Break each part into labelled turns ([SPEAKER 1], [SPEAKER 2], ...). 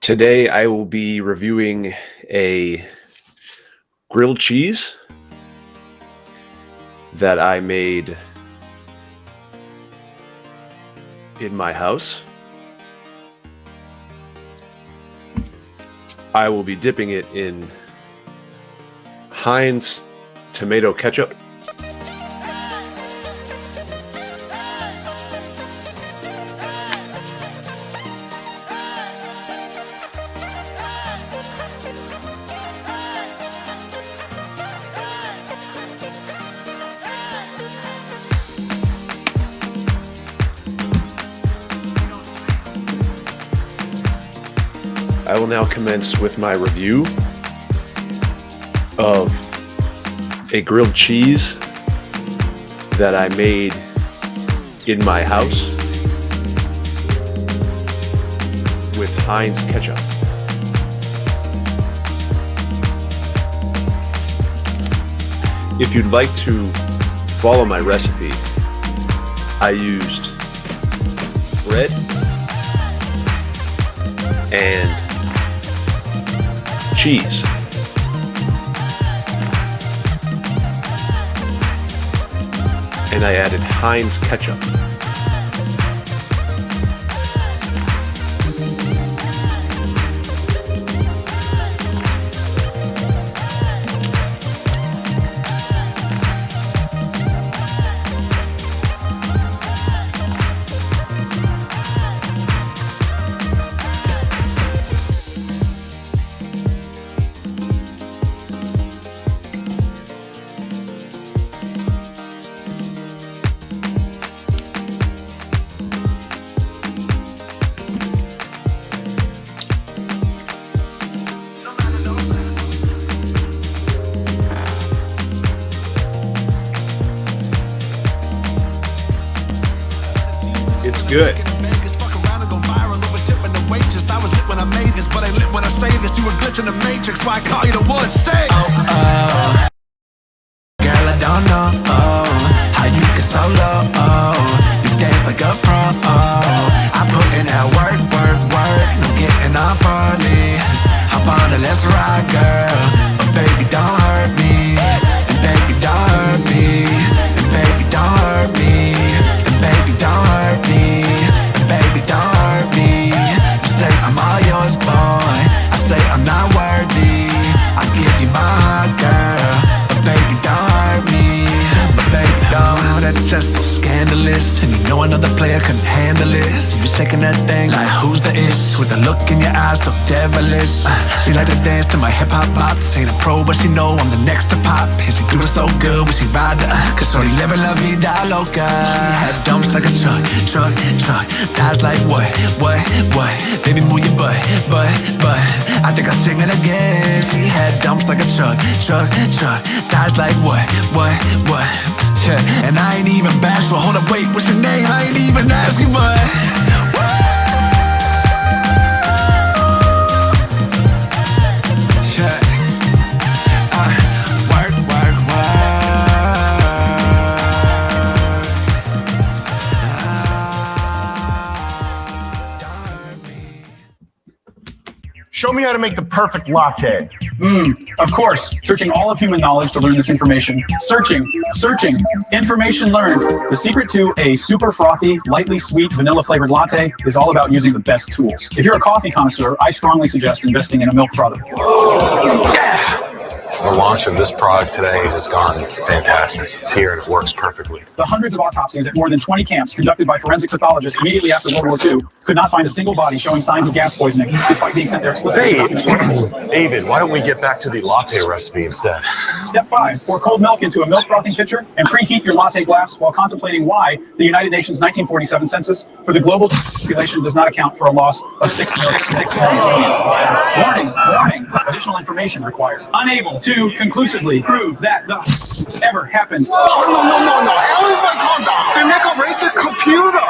[SPEAKER 1] Today I will be reviewing a grilled cheese that I made in my house. I will be dipping it in Heinz tomato ketchup. I will now commence with my review of a grilled cheese that I made in my house with Heinz ketchup. If you'd like to follow my recipe, I used bread and cheese. And I added Heinz ketchup. It's good.
[SPEAKER 2] I was lit when I made this, but I lit when I say this. You were glitching the matrix, why I call you the one say? Girl, I don't know how you get so low. You dance like a pro. I put in that work, no getting off early. Hop on and let's ride, girl. But baby, don't hurt me. And baby, don't hurt me. And baby, don't hurt me. And baby, don't hurt me. And baby, don't hurt me. You say I'm all yours, boy. I say I'm not worthy. I give you my heart, girl. But baby, don't hurt me. But baby, don't. Wow, that's just so scandalous. And you know another player couldn't handle it. So you shaking that thing like who's the ish? With a look in your eyes so devilish. She like to dance to my hip-hop bops. Ain't a pro, but she know I'm the next to pop. And she do it so good when she ride the cause shorty living la vida loca. She had dumps like a truck. Thighs like what? Baby, move your butt. I think I'll sing it again. She had dumps like a truck. Thighs like what? Yeah, and I ain't even bashful. Hold up, wait, what's your name? I ain't even asking, but
[SPEAKER 3] Show me how to make the perfect latte.
[SPEAKER 4] Of course. Searching all of human knowledge to learn this information. Searching. Information learned. The secret to a super frothy, lightly sweet, vanilla-flavored latte is all about using the best tools. If you're a coffee connoisseur, I strongly suggest investing in a milk frother. Yeah!
[SPEAKER 5] The launch of this product today has gone fantastic. It's here and it works perfectly.
[SPEAKER 4] The hundreds of autopsies at more than 20 camps conducted by forensic pathologists immediately after World War II could not find a single body showing signs of gas poisoning, despite being sent there explicitly.
[SPEAKER 5] Hey, David, why don't we get back to the latte recipe instead?
[SPEAKER 4] Step 5, pour cold milk into a milk frothing pitcher and preheat your latte glass while contemplating why the United Nations 1947 census for the global population does not account for a loss of 6 million. Warning, additional information required. Unable to conclusively prove that this ever happened.
[SPEAKER 3] No. They make a racist computer.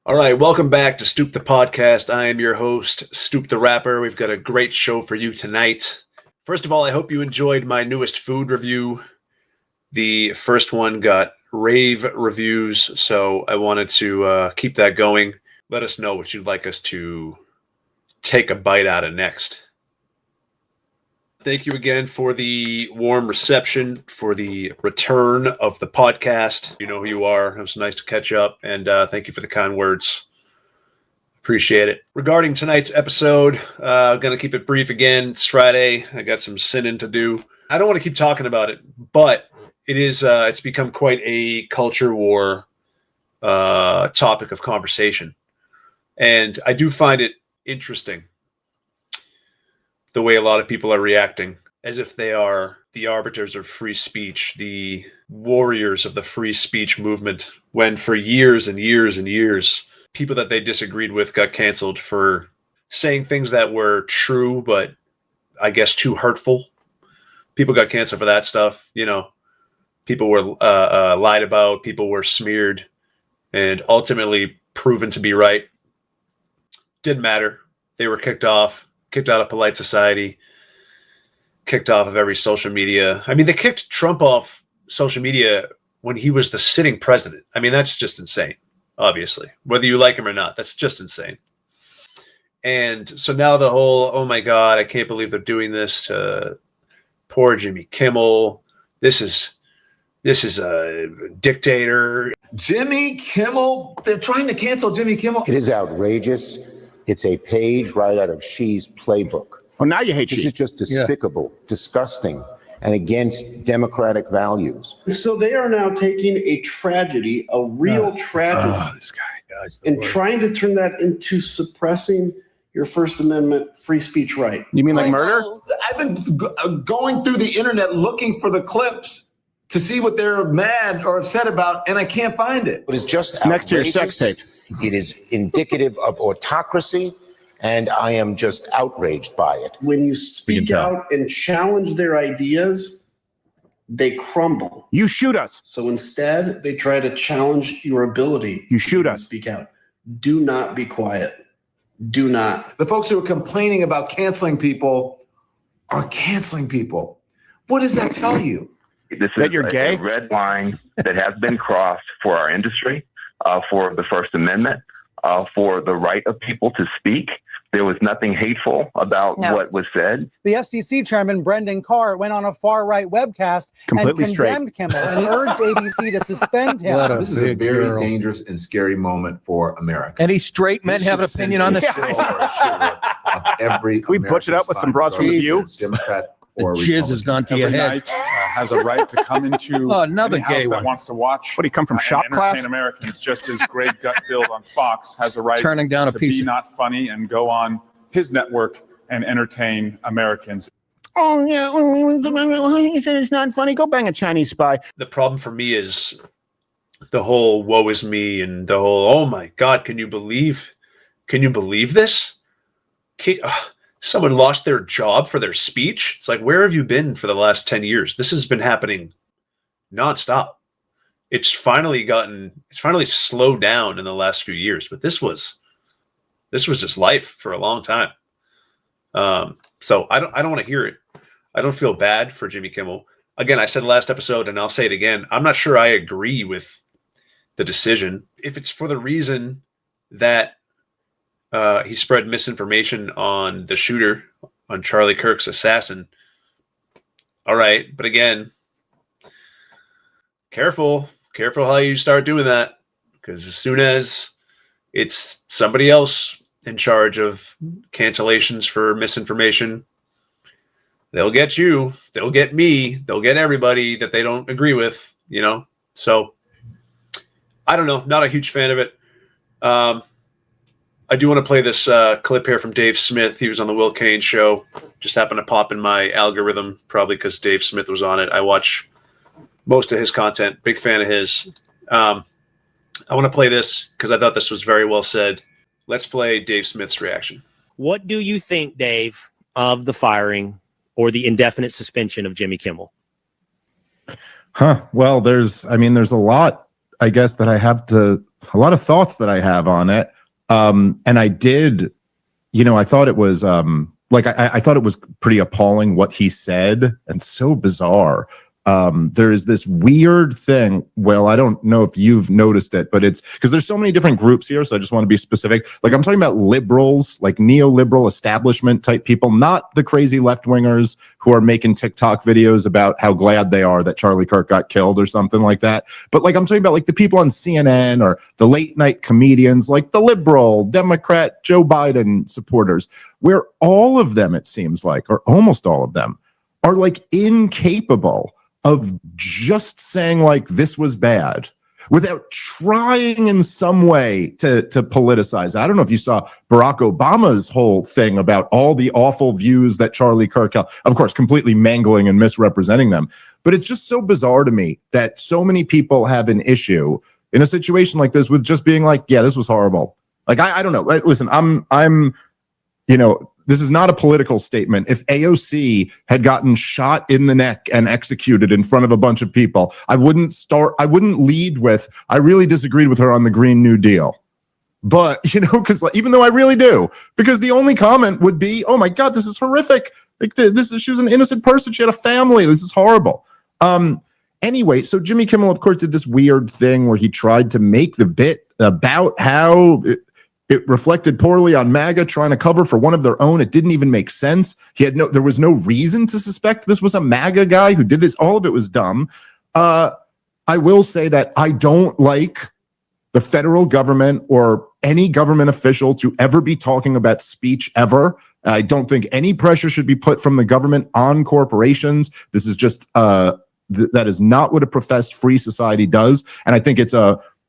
[SPEAKER 1] All right, welcome back to Stoop the Podcast. I am your host, Stoop the Rapper. We've got a great show for you tonight. First of all, I hope you enjoyed my newest food review. The first one got rave reviews, so I wanted to keep that going. Let us know what you'd like us to take a bite out of next. Thank you again for the warm reception, for the return of the podcast. You know who you are. It was nice to catch up, and thank you for the kind words. Appreciate it. Regarding tonight's episode, I'm going to keep it brief again. It's Friday. I got some sinning to do. I don't want to keep talking about it, but it's become quite a culture war topic of conversation. And I do find it interesting the way a lot of people are reacting as if they are the arbiters of free speech, the warriors of the free speech movement, when for years and years and years, people that they disagreed with got canceled for saying things that were true, but I guess too hurtful. People got canceled for that stuff. You know, people were lied about, people were smeared, and ultimately proven to be right. Didn't matter. They were kicked out of polite society, kicked off of every social media. I mean, they kicked Trump off social media when he was the sitting president. I mean, that's just insane, obviously. Whether you like him or not, that's just insane. And so now the whole, oh my God, I can't believe they're doing this to poor Jimmy Kimmel. This is a dictator.
[SPEAKER 6] Jimmy Kimmel, they're trying to cancel Jimmy Kimmel.
[SPEAKER 7] It is outrageous. It's a page right out of Xi's playbook.
[SPEAKER 8] Oh, now you hate
[SPEAKER 7] This
[SPEAKER 8] Xi.
[SPEAKER 7] is just despicable, disgusting, and against democratic values.
[SPEAKER 9] So they are now taking a tragedy, a real tragedy,
[SPEAKER 8] This guy.
[SPEAKER 9] and trying to turn that into suppressing your First Amendment free speech right.
[SPEAKER 8] You mean like murder?
[SPEAKER 6] I've been going through the internet looking for the clips to see what they're mad or upset about, and I can't find it.
[SPEAKER 7] It is just
[SPEAKER 8] It's next to your
[SPEAKER 7] outrageous.
[SPEAKER 8] sex tape.
[SPEAKER 7] It is indicative of autocracy, and I am just outraged by it.
[SPEAKER 9] When you speak out and challenge their ideas, they crumble.
[SPEAKER 8] You shoot us.
[SPEAKER 9] So instead, they try to challenge your ability
[SPEAKER 8] You shoot
[SPEAKER 9] to
[SPEAKER 8] us.
[SPEAKER 9] speak out. Do not be quiet. Do not.
[SPEAKER 6] The folks who are complaining about canceling people are canceling people. What does that tell you?
[SPEAKER 10] This
[SPEAKER 8] That
[SPEAKER 10] is
[SPEAKER 8] you're gay?
[SPEAKER 10] a red line that has been crossed for our industry, for the First Amendment, for the right of people to speak. There was nothing hateful about what was said.
[SPEAKER 11] The FCC chairman, Brendan Carr, went on a far-right webcast
[SPEAKER 8] Completely
[SPEAKER 11] and condemned Kimmel and urged ABC to suspend him.
[SPEAKER 6] This is a very dangerous and scary moment for America.
[SPEAKER 12] Any straight men have an opinion on this?
[SPEAKER 6] Every
[SPEAKER 8] Can we butch it up with some broads from the View?
[SPEAKER 6] Democrat
[SPEAKER 12] The
[SPEAKER 6] or
[SPEAKER 12] jizz has gone to your head.
[SPEAKER 13] Has a right to come into
[SPEAKER 12] Oh, another
[SPEAKER 13] any
[SPEAKER 12] gay
[SPEAKER 13] house that
[SPEAKER 12] one.
[SPEAKER 13] wants to watch.
[SPEAKER 8] What, he come from
[SPEAKER 13] and
[SPEAKER 8] shop
[SPEAKER 13] entertain
[SPEAKER 8] class?
[SPEAKER 13] Americans, just as Greg Gutfield on Fox has a right
[SPEAKER 12] Turning down a
[SPEAKER 13] to
[SPEAKER 12] piece
[SPEAKER 13] be
[SPEAKER 12] of-
[SPEAKER 13] not funny and go on his network and entertain Americans.
[SPEAKER 8] Oh, yeah. You said it's not funny. Go bang a Chinese spy.
[SPEAKER 1] The problem for me is the whole woe is me and the whole, oh my God, can you believe this? Someone lost their job for their speech. It's like, where have you been for the last 10 years? This has been happening nonstop. It's finally slowed down in the last few years, but this was just life for a long time. So I don't want to hear it. I don't feel bad for Jimmy Kimmel. Again, I said last episode, and I'll say it again. I'm not sure I agree with the decision. If it's for the reason that he spread misinformation on the shooter, on Charlie Kirk's assassin, all right. But again, careful how you start doing that, because as soon as it's somebody else in charge of cancellations for misinformation, they'll get you, they'll get me, they'll get everybody that they don't agree with, you know? So I don't know, not a huge fan of it. I do want to play this clip here from Dave Smith. He was on the Will Kane show. Just happened to pop in my algorithm, probably because Dave Smith was on it. I watch most of his content. Big fan of his. I want to play this because I thought this was very well said. Let's play Dave Smith's reaction.
[SPEAKER 14] What do you think, Dave, of the firing or the indefinite suspension of Jimmy Kimmel?
[SPEAKER 15] Well, there's a lot, I guess, that I have a lot of thoughts that I have on it. And I did, I thought it was, I thought it was pretty appalling what he said and so bizarre. there is this weird thing. Well, I don't know if you've noticed it, but it's because there's so many different groups here. So I just want to be specific. Like I'm talking about liberals, like neoliberal establishment type people, not the crazy left wingers who are making TikTok videos about how glad they are that Charlie Kirk got killed or something like that. But like I'm talking about like the people on CNN or the late night comedians, like the liberal Democrat Joe Biden supporters, where all of them, it seems like, or almost all of them, are like incapable of just saying like this was bad without trying in some way to politicize. I don't know if you saw Barack Obama's whole thing about all the awful views that Charlie Kirk held, of course, completely mangling and misrepresenting them. But it's just so bizarre to me that so many people have an issue in a situation like this with just being like, yeah, this was horrible. Like, I don't know. Listen, I'm, you know, this is not a political statement. If AOC had gotten shot in the neck and executed in front of a bunch of people, I wouldn't lead with, I really disagreed with her on the Green New Deal. But, you know, because even though I really do, because the only comment would be, oh my God, this is horrific. Like she was an innocent person. She had a family. This is horrible. Anyway, so Jimmy Kimmel, of course, did this weird thing where he tried to make the bit about how it reflected poorly on MAGA trying to cover for one of their own. It didn't even make sense. There was no reason to suspect this was a MAGA guy who did this. All of it was dumb. I will say that I don't like the federal government or any government official to ever be talking about speech ever. I don't think any pressure should be put from the government on corporations. This is just, that is not what a professed free society does. And I think it's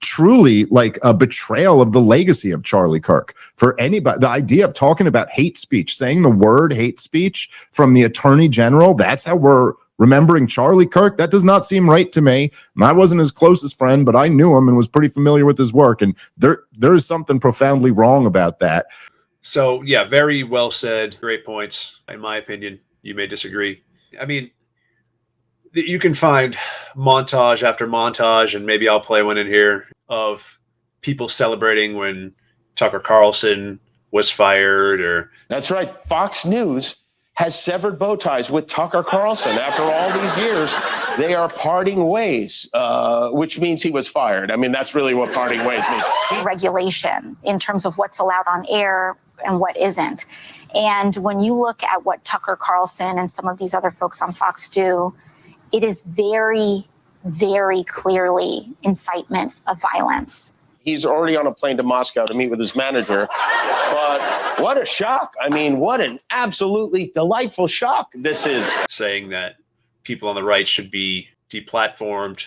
[SPEAKER 15] truly like a betrayal of the legacy of Charlie Kirk. For anybody, the idea of talking about hate speech, saying the word hate speech from the attorney general, that's how we're remembering Charlie Kirk. That does not seem right to me. And I wasn't his closest friend, but I knew him and was pretty familiar with his work. And there is something profoundly wrong about that.
[SPEAKER 1] So yeah, very well said. Great points. In my opinion, you may disagree. I mean, you can find montage after montage, and maybe I'll play one in here, of people celebrating when Tucker Carlson was fired. Or
[SPEAKER 7] that's right. Fox News has severed bow ties with Tucker Carlson. After all these years, they are parting ways, which means he was fired. I mean, that's really what parting ways means.
[SPEAKER 16] Regulation in terms of what's allowed on air and what isn't. And when you look at what Tucker Carlson and some of these other folks on Fox do, it is very, very clearly incitement of violence.
[SPEAKER 7] He's already on a plane to Moscow to meet with his manager. But what a shock. I mean, what an absolutely delightful shock this is.
[SPEAKER 1] Saying that people on the right should be deplatformed.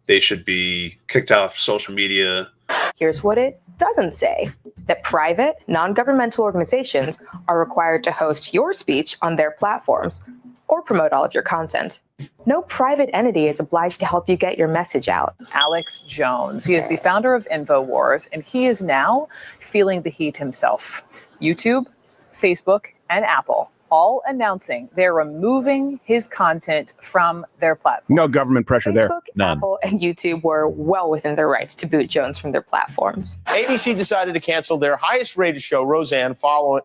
[SPEAKER 1] They should be kicked off social media.
[SPEAKER 17] Here's what it doesn't say: that private, non-governmental organizations are required to host your speech on their platforms or promote all of your content. No private entity is obliged to help you get your message out.
[SPEAKER 18] Alex Jones. He is the founder of InfoWars, and he is now feeling the heat himself. YouTube, Facebook, and Apple all announcing they're removing his content from their platforms.
[SPEAKER 8] No government pressure there.
[SPEAKER 17] None. Apple and YouTube were well within their rights to boot Jones from their platforms.
[SPEAKER 7] ABC decided to cancel their highest rated show, Roseanne, following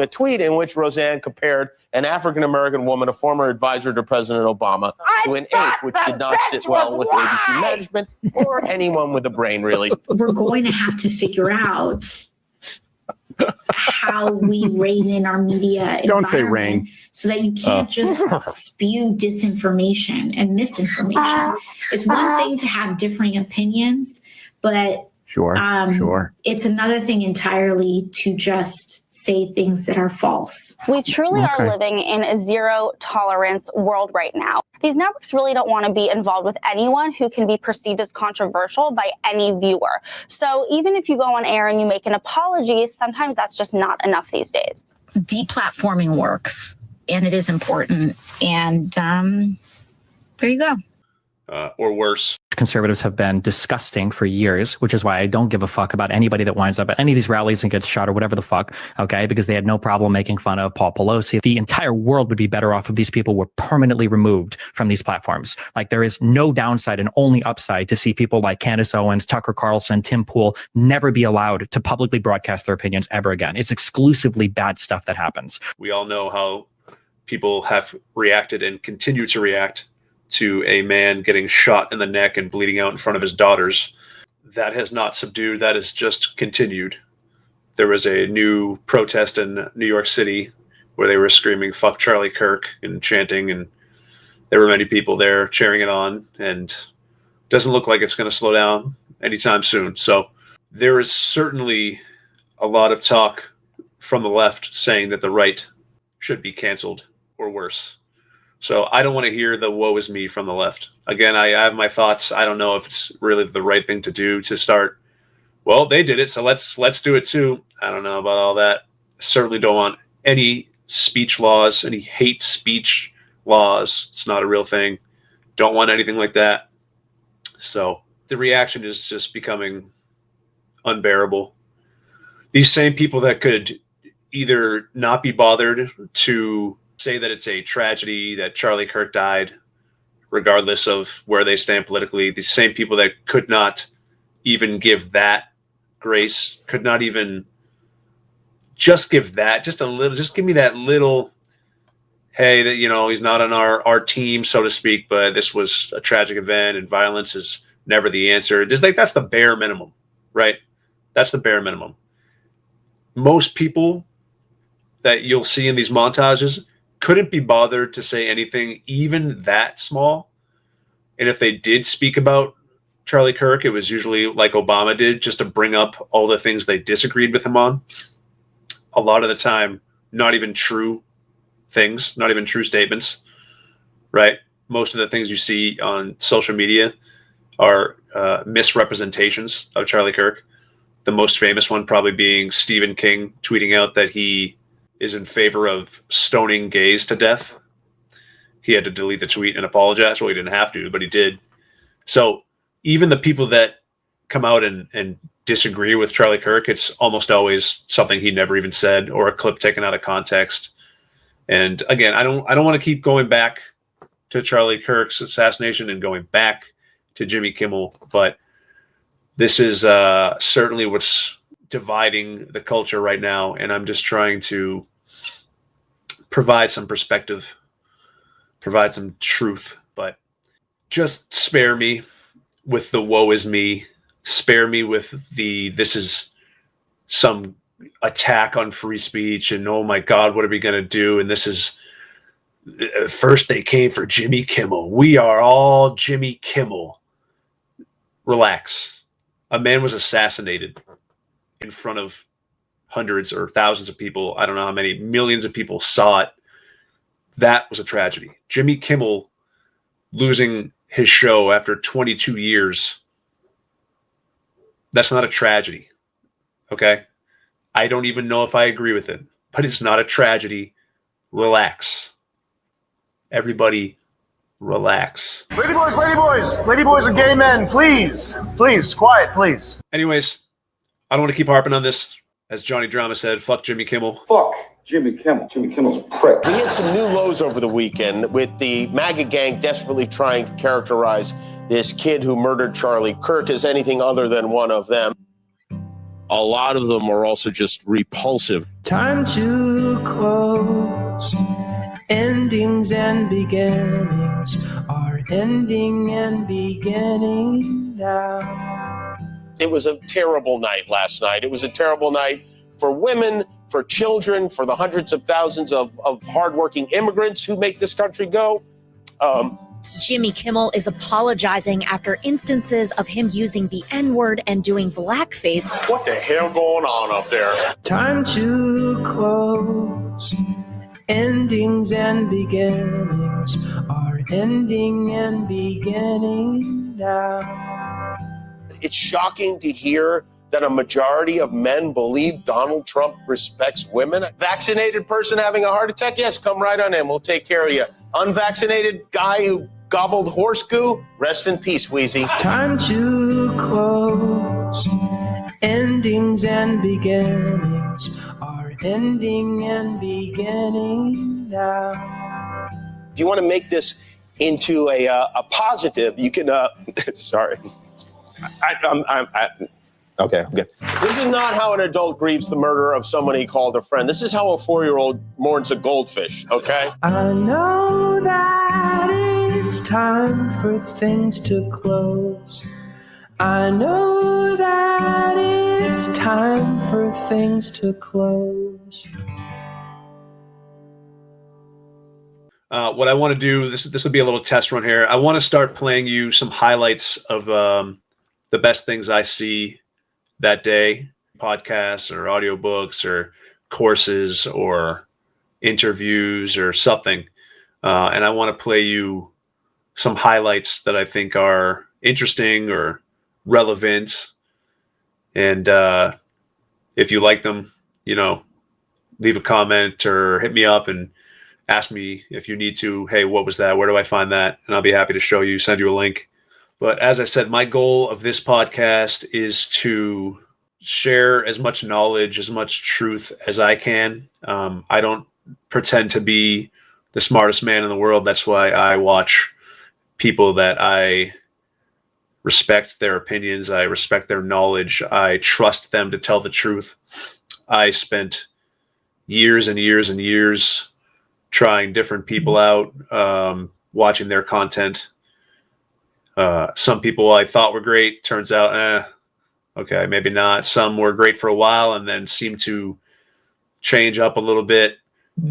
[SPEAKER 7] a tweet in which Roseanne compared an African-American woman, a former advisor to President Obama, to an ape, which did not sit well with ABC management or anyone with a brain, really.
[SPEAKER 19] We're going to have to figure out how we rein in our media.
[SPEAKER 8] Don't say rein.
[SPEAKER 19] So that you can't just spew disinformation and misinformation. It's one thing to have differing opinions, but
[SPEAKER 8] Sure.
[SPEAKER 19] It's another thing entirely to just say things that are false.
[SPEAKER 20] We truly are living in a zero tolerance world right now. These networks really don't want to be involved with anyone who can be perceived as controversial by any viewer. So even if you go on air and you make an apology, sometimes that's just not enough these days.
[SPEAKER 19] Deplatforming works, and it is important. And there you go.
[SPEAKER 1] Or worse.
[SPEAKER 21] Conservatives have been disgusting for years, which is why I don't give a fuck about anybody that winds up at any of these rallies and gets shot or whatever the fuck, okay? Because they had no problem making fun of Paul Pelosi. The entire world would be better off if these people were permanently removed from these platforms. Like, there is no downside and only upside to see people like Candace Owens, Tucker Carlson, Tim Pool never be allowed to publicly broadcast their opinions ever again. It's exclusively bad stuff that happens.
[SPEAKER 1] We all know how people have reacted and continue to react to a man getting shot in the neck and bleeding out in front of his daughters. That has not subdued. That has just continued. There was a new protest in New York City where they were screaming, "Fuck Charlie Kirk," and chanting, and there were many people there cheering it on, and it doesn't look like it's going to slow down anytime soon. So there is certainly a lot of talk from the left saying that the right should be canceled or worse. So I don't want to hear the woe is me from the left. Again, I have my thoughts. I don't know if it's really the right thing to do to start, well, they did it, so let's do it too. I don't know about all that. Certainly don't want any speech laws, any hate speech laws. It's not a real thing. Don't want anything like that. So the reaction is just becoming unbearable. These same people that could either not be bothered to say that it's a tragedy that Charlie Kirk died, regardless of where they stand politically, these same people that could not even give that grace, could not even just give that, just a little, just give me that little, hey, that, you know, he's not on our team, so to speak, but this was a tragic event and violence is never the answer. Just like, that's the bare minimum, right? That's the bare minimum. Most people that you'll see in these montages couldn't be bothered to say anything even that small. And if they did speak about Charlie Kirk, it was usually like Obama did, just to bring up all the things they disagreed with him on. A lot of the time, not even true things, not even true statements, right? Most of the things you see on social media are misrepresentations of Charlie Kirk. The most famous one probably being Stephen King tweeting out that he is in favor of stoning gays to death. He had to delete the tweet and apologize. Well, he didn't have to, but he did. So even the people that come out and disagree with Charlie Kirk, it's almost always something he never even said or a clip taken out of context. And again, I don't want to keep going back to Charlie Kirk's assassination and going back to Jimmy Kimmel, but this is certainly what's dividing the culture right now, and I'm just trying to provide some perspective, provide some truth, but just spare me with the woe is me, spare me with the this is some attack on free speech and oh my God, what are we going to do? And this is first they came for Jimmy Kimmel. We are all Jimmy Kimmel. Relax. A man was assassinated in front of hundreds or thousands of people. I don't know how many, millions of people saw it. That was a tragedy. Jimmy Kimmel losing his show after 22 years. That's not a tragedy. Okay? I don't even know if I agree with it, but it's not a tragedy. Relax. Everybody relax.
[SPEAKER 3] Ladyboys and gay men, please, quiet, please.
[SPEAKER 1] Anyways, I don't want to keep harping on this. As Johnny Drama said, fuck Jimmy Kimmel.
[SPEAKER 2] Fuck Jimmy Kimmel. Jimmy Kimmel's a prick.
[SPEAKER 7] We hit some new lows over the weekend with the MAGA gang desperately trying to characterize this kid who murdered Charlie Kirk as anything other than one of them. A lot of them are also just repulsive.
[SPEAKER 22] Time to close. Endings and beginnings are ending and beginning now.
[SPEAKER 7] It was a terrible night last night. It was a terrible night for women, for children, for the hundreds of thousands of hardworking immigrants who make this country go.
[SPEAKER 23] Jimmy Kimmel is apologizing after instances of him using the N-word and doing blackface.
[SPEAKER 7] What the hell going on up there?
[SPEAKER 22] Time to close. Endings and beginnings are ending and beginning now.
[SPEAKER 7] It's shocking to hear that a majority of men believe Donald Trump respects women. Vaccinated person having a heart attack? Yes, come right on in. We'll take care of you. Unvaccinated guy who gobbled horse goo? Rest in peace, Wheezy.
[SPEAKER 22] Time to close. Endings and beginnings are ending and beginning now.
[SPEAKER 7] If you want to make this into a positive, you can, sorry. Okay, I'm good. This is not how an adult grieves the murder of someone he called a friend. This is how a 4-year-old mourns a goldfish, okay?
[SPEAKER 22] I know that it's it's time for things to close. I know that it's time for things to close.
[SPEAKER 1] What I want to do, this will be a little test run here. I want to start playing you some highlights of the best things I see that day, podcasts or audiobooks or courses or interviews or something. And I want to play you some highlights that I think are interesting or relevant. And if you like them, leave a comment or hit me up and ask me if you need to, hey, what was that? Where do I find that? And I'll be happy to show you, send you a link. But as I said, my goal of this podcast is to share as much knowledge, as much truth as I can. I don't pretend to be the smartest man in the world. That's why I watch people that I respect their opinions. I respect their knowledge. I trust them to tell the truth. I spent years and years and years trying different people out, watching their content. Some people I thought were great. Turns out, okay, maybe not. Some were great for a while and then seemed to change up a little bit.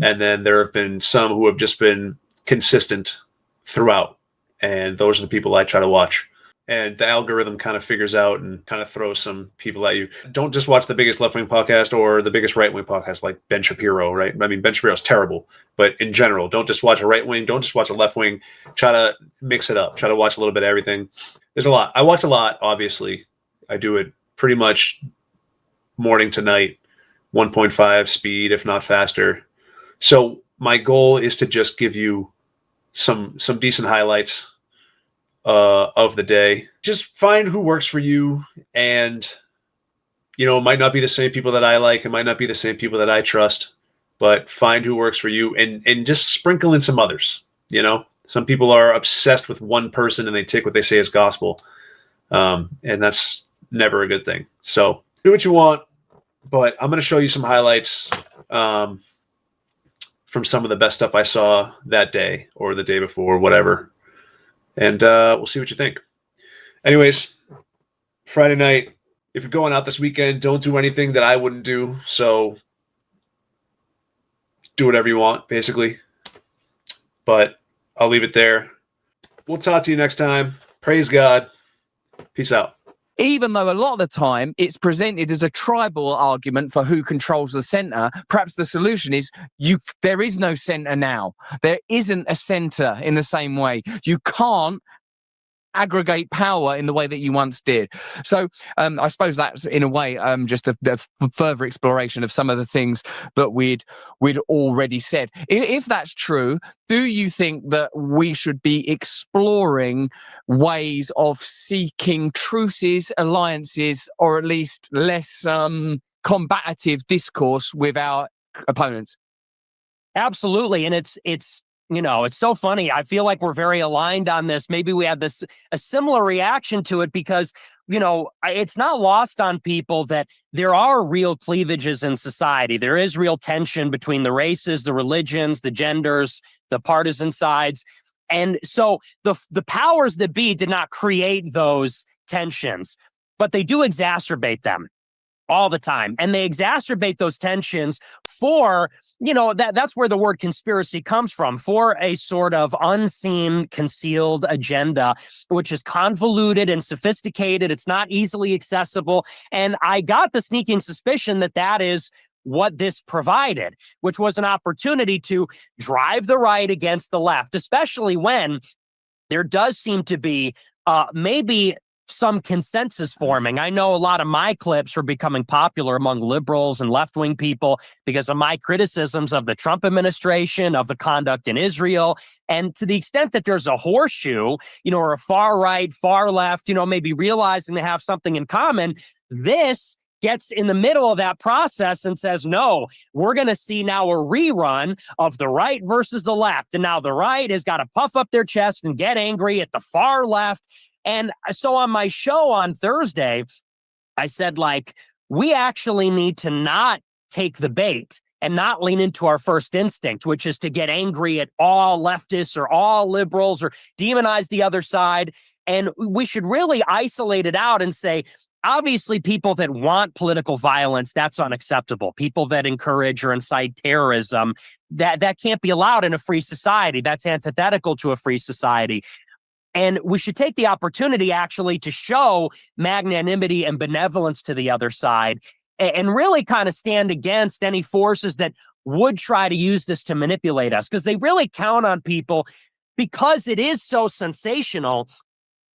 [SPEAKER 1] And then there have been some who have just been consistent throughout. And those are the people I try to watch. And the algorithm kind of figures out and kind of throws some people at you. Don't just watch the biggest left-wing podcast or the biggest right-wing podcast like Ben Shapiro, right? I mean, Ben Shapiro's terrible. But in general, don't just watch a right-wing. Don't just watch a left-wing. Try to mix it up. Try to watch a little bit of everything. There's a lot. I watch a lot, obviously. I do it pretty much morning to night, 1.5 speed, if not faster. So my goal is to just give you some decent highlights of the day. Just find who works for you, and it might not be the same people that I like, it might not be the same people that I trust, but find who works for you and just sprinkle in some others. Some people are obsessed with one person and they take what they say as gospel, and that's never a good thing. So do what you want, but I'm going to show you some highlights from some of the best stuff I saw that day or the day before, whatever. And we'll see what you think. Anyways, Friday night, if you're going out this weekend, don't do anything that I wouldn't do. So do whatever you want, basically. But I'll leave it there. We'll talk to you next time. Praise God. Peace out.
[SPEAKER 4] Even though a lot of the time it's presented as a tribal argument for who controls the center, perhaps the solution is there is no center now. There isn't a center in the same way. You can't aggregate power in the way that you once did. So I suppose that's in a way just a further exploration of some of the things that we'd already said. If that's true, do you think that we should be exploring ways of seeking truces, alliances, or at least less combative discourse with our opponents?
[SPEAKER 14] Absolutely. And it's so funny. I feel like we're very aligned on this. Maybe we have a similar reaction to it because, it's not lost on people that there are real cleavages in society. There is real tension between the races, the religions, the genders, the partisan sides. And so the powers that be did not create those tensions, but they do exacerbate them all the time. And they exacerbate those tensions for, that's where the word conspiracy comes from, for a sort of unseen, concealed agenda, which is convoluted and sophisticated. It's not easily accessible. And I got the sneaking suspicion that is what this provided, which was an opportunity to drive the right against the left, especially when there does seem to be maybe some consensus forming. I know a lot of my clips are becoming popular among liberals and left-wing people because of my criticisms of the Trump administration, of the conduct in Israel. And to the extent that there's a horseshoe, or a far right, far left, maybe realizing they have something in common, this gets in the middle of that process and says, no, we're going to see now a rerun of the right versus the left. And now the right has got to puff up their chest and get angry at the far left. And so on my show on Thursday, I said, we actually need to not take the bait and not lean into our first instinct, which is to get angry at all leftists or all liberals or demonize the other side. And we should really isolate it out and say, obviously, people that want political violence, that's unacceptable. People that encourage or incite terrorism, that can't be allowed in a free society. That's antithetical to a free society. And we should take the opportunity actually to show magnanimity and benevolence to the other side and really kind of stand against any forces that would try to use this to manipulate us, because they really count on people, because it is so sensational,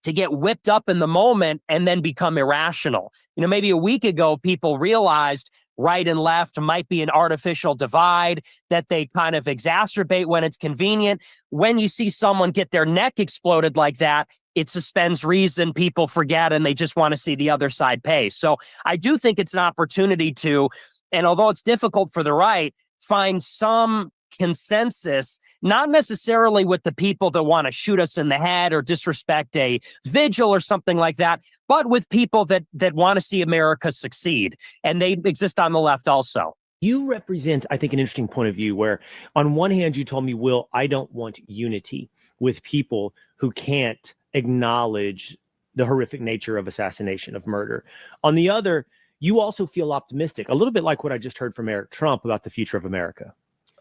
[SPEAKER 14] to get whipped up in the moment and then become irrational. Maybe a week ago, people realized right and left might be an artificial divide that they kind of exacerbate when it's convenient. When you see someone get their neck exploded like that, it suspends reason, people forget, and they just want to see the other side pay. So I do think it's an opportunity to, and although it's difficult for the right, find some consensus, not necessarily with the people that want to shoot us in the head or disrespect a vigil or something like that, but with people that want to see America succeed. And they exist on the left also.
[SPEAKER 5] You represent, I think, an interesting point of view where on one hand, you told me, Will, I don't want unity with people who can't acknowledge the horrific nature of assassination, of murder. On the other, you also feel optimistic, a little bit like what I just heard from Eric Trump about the future of America.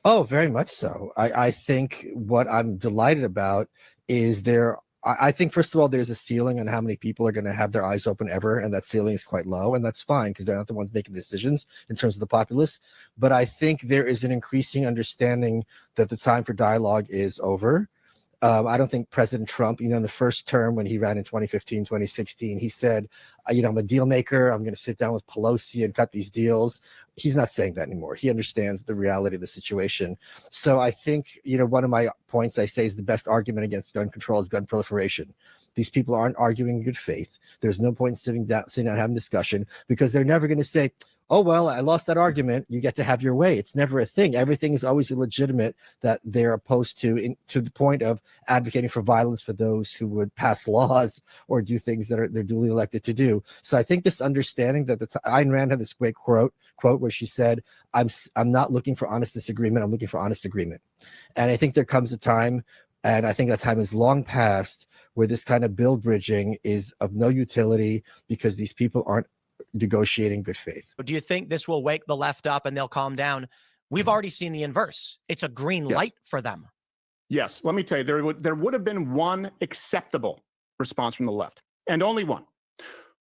[SPEAKER 9] Oh, very much so. I think what I'm delighted about is I think, first of all, there's a ceiling on how many people are going to have their eyes open ever, and that ceiling is quite low, and that's fine because they're not the ones making decisions in terms of the populace. But I think there is an increasing understanding that the time for dialogue is over. I don't think President Trump, in the first term when he ran in 2015, 2016, he said, I'm a deal maker. I'm going to sit down with Pelosi and cut these deals. He's not saying that anymore. He understands the reality of the situation. So I think, one of my points I say is the best argument against gun control is gun proliferation. These people aren't arguing in good faith. There's no point in sitting down having discussion, because they're never going to say, oh, well, I lost that argument. You get to have your way. It's never a thing. Everything is always illegitimate that they're opposed to the point of advocating for violence for those who would pass laws or do things that they're duly elected to do. So I think this understanding that Ayn Rand had this great quote where she said, I'm not looking for honest disagreement. I'm looking for honest agreement. And I think there comes a time, and I think that time is long past, where this kind of bill bridging is of no utility because these people aren't negotiating good faith.
[SPEAKER 10] Do you think this will wake the left up and they'll calm down? We've already seen the inverse. It's a green light for them.
[SPEAKER 8] Yes, let me tell you, there would have been one acceptable response from the left, and only one.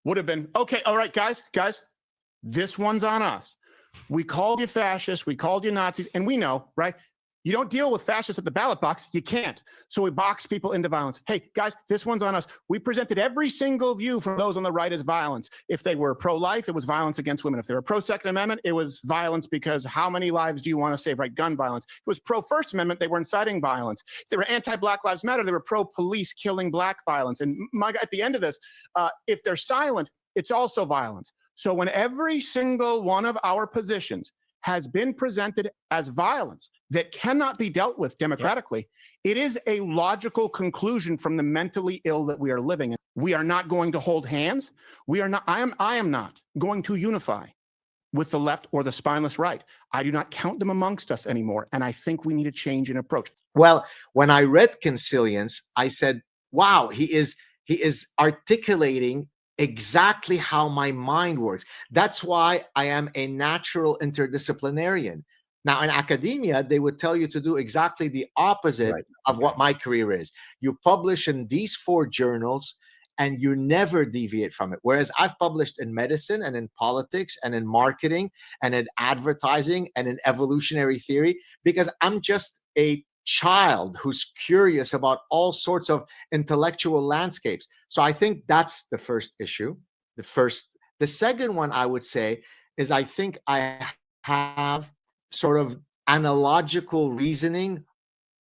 [SPEAKER 8] Would have been, okay, all right, guys, this one's on us. We called you fascists, we called you Nazis, and we know, right? You don't deal with fascists at the ballot box. You can't. So we box people into violence. Hey, guys, this one's on us. We presented every single view from those on the right as violence. If they were pro-life, it was violence against women. If they were pro-Second Amendment, it was violence because how many lives do you want to save, right? Gun violence. If it was pro-First Amendment, they were inciting violence. If they were anti-Black Lives Matter, they were pro-police killing Black violence. And at the end of this, if they're silent, it's also violence. So when every single one of our positions has been presented as violence that cannot be dealt with democratically, it is a logical conclusion from the mentally ill that we are living in. We are not going to hold hands. We are not, I am not going to unify with the left or the spineless right. I do not count them amongst us anymore. And I think we need a change in approach.
[SPEAKER 24] Well, when I read Consilience, I said, wow, he is articulating exactly how my mind works. That's why I am a natural interdisciplinarian. Now, in academia, they would tell you to do exactly the opposite of what my career is. You publish in these 4 journals and you never deviate from it. Whereas I've published in medicine and in politics and in marketing and in advertising and in evolutionary theory, because I'm just a child who's curious about all sorts of intellectual landscapes. So I think that's the first issue. The second one I would say is I think I have sort of analogical reasoning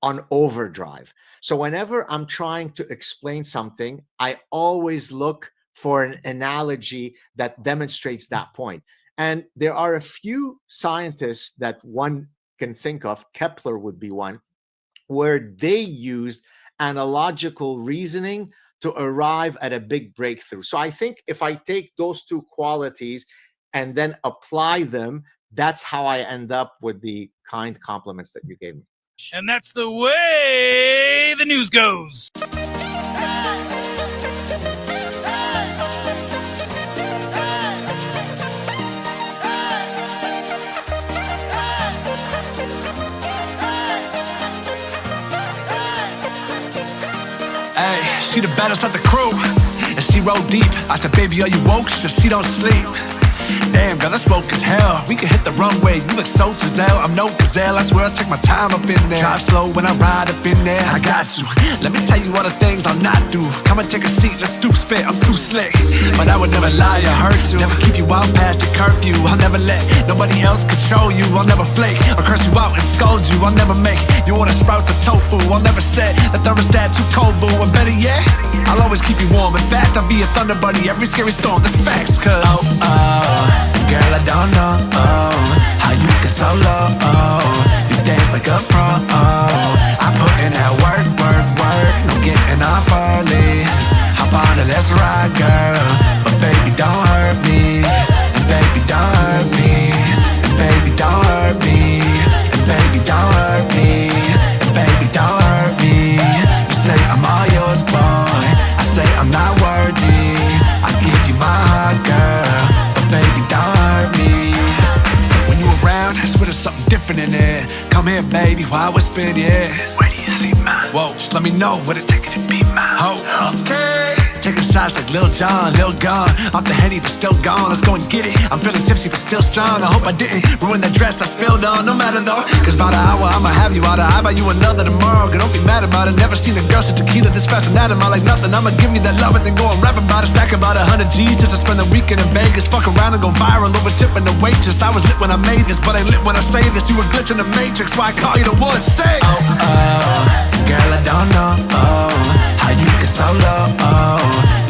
[SPEAKER 24] on overdrive. So whenever I'm trying to explain something, I always look for an analogy that demonstrates that point. And there are a few scientists that one can think of, Kepler would be one, where they used analogical reasoning to arrive at a big breakthrough. So I think if I take those 2 qualities and then apply them, That's how I end up with the kind compliments that you gave me.
[SPEAKER 6] And that's the way the news goes.
[SPEAKER 11] Hey, she the baddest of the crew, and she roll deep. I said, baby, are you woke? She said, she don't sleep. Damn, girl, that's woke as hell. We can hit the runway, you look so Giselle. I'm no gazelle, I swear I take my time up in there. Drive slow when I ride up in there, I got you. Let me tell you all the things I'll not do. Come and take a seat, let's stoop spit, I'm too slick. But I would never lie or hurt you. Never keep you out past your curfew. I'll never let nobody else control you. I'll never flake or curse you out and scold you. I'll never make you order sprouts or tofu. I'll never set the thermostat too cold, boo. And better yet, I'll always keep you warm. In fact, I'll be a thunder buddy every scary storm. That's facts, cause girl, I don't know how you get so low. You dance like a pro. I put in that work, no getting off early. Hop on it, let's ride, girl. But baby, don't hurt me. And baby, don't hurt me. And baby, don't hurt me. And baby, don't hurt me. And baby, don't hurt me. You say I'm all yours, boy. I say I'm not worthy. I give you my heart, girl. Baby, don't hurt me. When you around, I swear there's something different in there. Come here, baby, while we spin, yeah. Where do you sleep, man? Whoa, just let me know what it take you to be, man. Okay. Taking shots like Lil Jon, Lil Gon. Off the Henny, but still gone. Let's go and get it. I'm feeling tipsy, but still strong. I hope I didn't ruin that dress I spilled on. No matter though, cause about an hour I'ma have you out. I'll buy you another tomorrow. Girl, don't be mad about it. Never seen a girl sip tequila this fast and that am I like nothing. I'ma give me that love and then go and rap about it. Stack about 100 G's just to spend the weekend in Vegas. Fuck around and go viral over tipping the waitress. I was lit when I made this, but ain't lit when I say this. You were glitch in the matrix, why I call you the one say. Girl, I don't know how you get so low.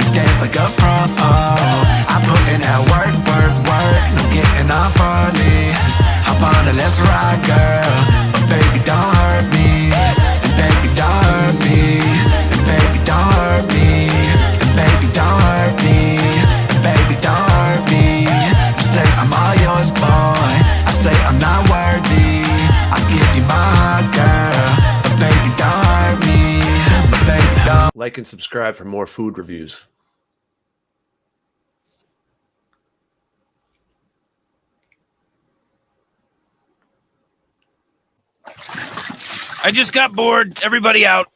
[SPEAKER 11] You dance like a pro. I put in that work, no getting off early. Hop on it, let's ride, girl. But baby, don't hurt me. And baby, don't hurt me. And baby, don't hurt me. And baby, don't hurt me. And baby, don't hurt me. You say I'm all yours, boy. I say I'm not worthy. I give you my heart, girl. But baby, don't hurt me. But baby, don't.
[SPEAKER 1] Like and subscribe for more food reviews.
[SPEAKER 6] I just got bored. Everybody out.